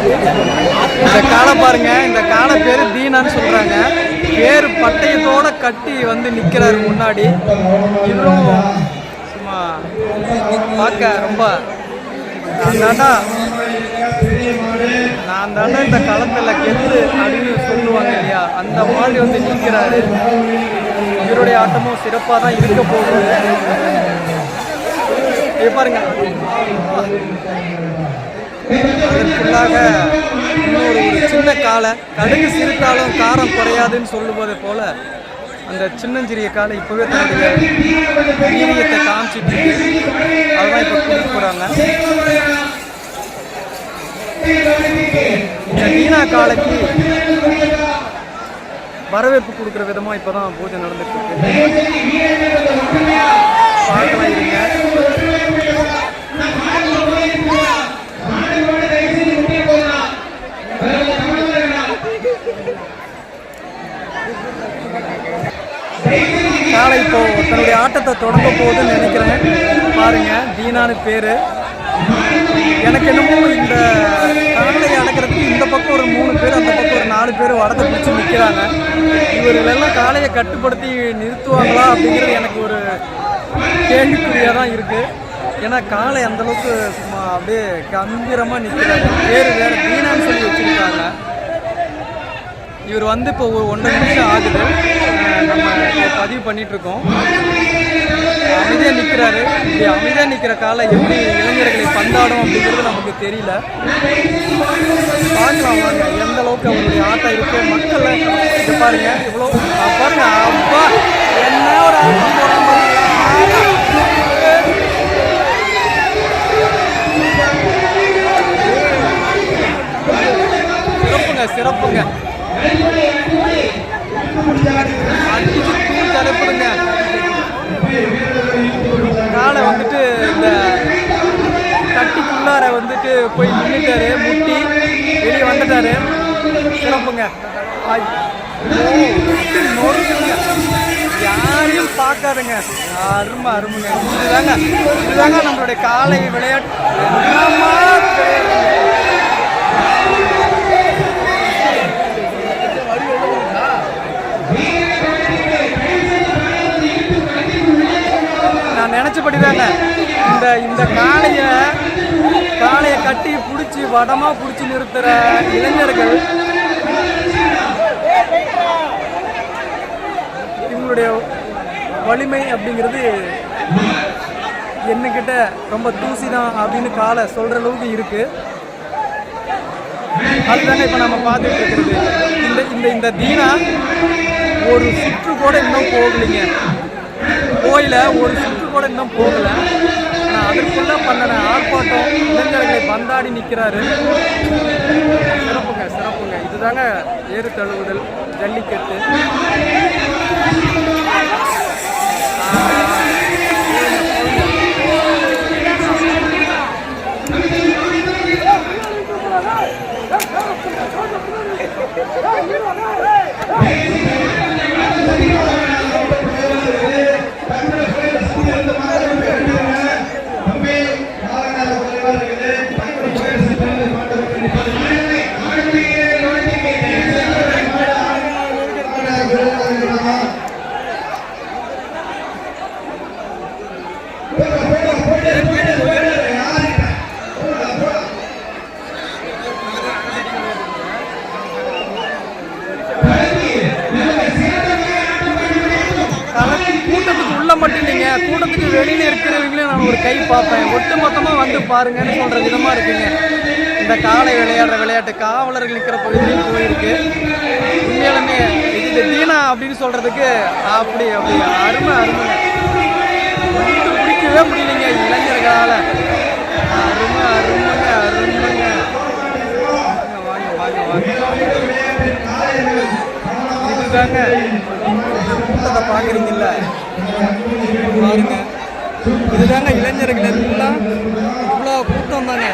இந்த காளை பாருங்க, இந்த காளை பேரு தீனான்னு சொல்றாங்க. பேரு பட்டயத்தோட கட்டி வந்து நிக்கிறாரு முன்னாடி. இவரும் சும்மா பார்க்க ரொம்ப நான் தானே இந்த களத்துல கெத்து அப்படின்னு சொல்லுவாங்க இல்லையா, அந்த மாதிரி வந்து நிற்கிறாரு. இவருடைய ஆட்டமும் சிறப்பாக தான் இருக்க போகுது. பாருங்க, அதற்குள்ளாக இன்னொரு சின்ன காலை, கடுகு சிரித்தாலும் காரம் குறையாதுன்னு சொல்லுவதை போல அந்த சின்னஞ்சிறிய காலை இப்பவே தன்னுடைய வீரியத்தை காமிச்சிட்டு அதுதான் இப்போ கூட்டிட்டு போறாங்க. இந்த தீனா காலைக்கு வரவேற்பு கொடுக்குற விதமா இப்பதான் பூஜை நடந்துட்டு இருக்கு. பார்க்கலாம் இருங்க. காலை இப்போ தன்னுடைய ஆட்டத்தை தொடங்க போகுதுன்னு நினைக்கிறேன். பாருங்க, தீனான்னு பேரு. எனக்கு என்னமோ இந்த காலையை அடக்கிறதுக்கு இந்த பக்கம் ஒரு 3 பேர், அந்த பக்கம் ஒரு 4 பேர் வடத்தை பிடிச்சி நிற்கிறாங்க. இவர்களெல்லாம் காலையை கட்டுப்படுத்தி நிறுத்துவாங்களா அப்படிங்கிறது எனக்கு ஒரு கேள்விக்குறியாக தான் இருக்குது. ஏன்னா காலை அந்தளவுக்கு சும்மா அப்படியே கம்பீரமாக நிற்கிறாங்க. பேர் வேறு தீனான்னு சொல்லி வச்சுருக்காங்க. இவர் வந்து இப்போ ஒரு 1.5 நிமிஷம் ஆகுது நம்ம பதிவு பண்ணிகிட்ருக்கோம். அமைதியாக நிற்கிறாரு. இப்படி அமைதியாக நிற்கிற காலை எப்படி இளைஞர்களை பந்தாடும் அப்படிங்கிறது நமக்கு தெரியல. பார்க்கலாம் வாங்க எந்த அளவுக்கு அவருடைய ஆட்டம் இருக்கு. மக்களை இது பாருங்க, இவ்வளோ பாருங்க, அப்பா என்ன ஒரு ஆட்டம் போடாம சிறப்புங்க சிறப்புங்க. அடிச்சு தூள் தடுப்புடுங்க. காலை வந்துட்டு இந்த தட்டிக்குள்ளார வந்துட்டு போய் நின்றுட்டாரு, முட்டி வெளியே வந்துட்டாரு. சிறப்புங்க. யாரையும் பார்க்காதுங்க. அருமை அருமைங்க. இதுதாங்க நம்மளுடைய காலை விளையாட்டு. நான் நினைச்சபடிதாங்க இந்த காளையை கட்டி பிடிச்சி வடமா பிடிச்சி நிறுத்துற இளைஞர்கள் இவங்களுடைய வலிமை அப்படிங்கிறது என்னகிட்ட ரொம்ப தூசி தான் அப்படின்னு காலை சொல்ற அளவுக்கு இருக்கு. அதுதாங்க இப்போ நம்ம பார்த்துட்டு இருக்கிறது. இந்த தீனா ஒரு சுற்று கூட இன்னும் போகலைங்க. கோயில ஒரு சுற்று கூட இன்னும் போகல. ஆனால் அதற்குள்ள பண்ணன ஆர்ப்பாட்டம், இளைஞர்களை பந்தாடி நிற்கிறாரு. சிறப்புங்க சிறப்புங்க. இதுதாங்க ஏறு தழுவுதல், ஜல்லிக்கட்டு. கூட்டத்துக்கு உள்ள மட்டும் இல்லைங்க, கூட்டத்துக்கு வெளியில இருக்கிறவங்களையும் நான் ஒரு கை பார்ப்பேன். ஒட்டு மொத்தமாக வந்து பாருங்கன்னு சொல்ற விதமா இருக்குங்க. இந்த காலை விளையாடுற விளையாட்டு காவலர்கள் இருக்கிற பகுதியிலையும் போயிருக்கு. உண்மையாலுமே இது தீனா அப்படின்னு சொல்றதுக்கு அப்படி அப்படி அருமை அருமை. பிடிக்கவே முடியலைங்க இளைஞர்களால். அருமை அருமைங்க அருமைங்க. வாங்க வாங்க வாங்க. இதுதாங்க கூட்டத்தை பார்க்குறீங்கல்ல, பாருங்க. இதுதாங்க இளைஞர்கள் எல்லாம் இவ்வளோ கூட்டம் தாங்க.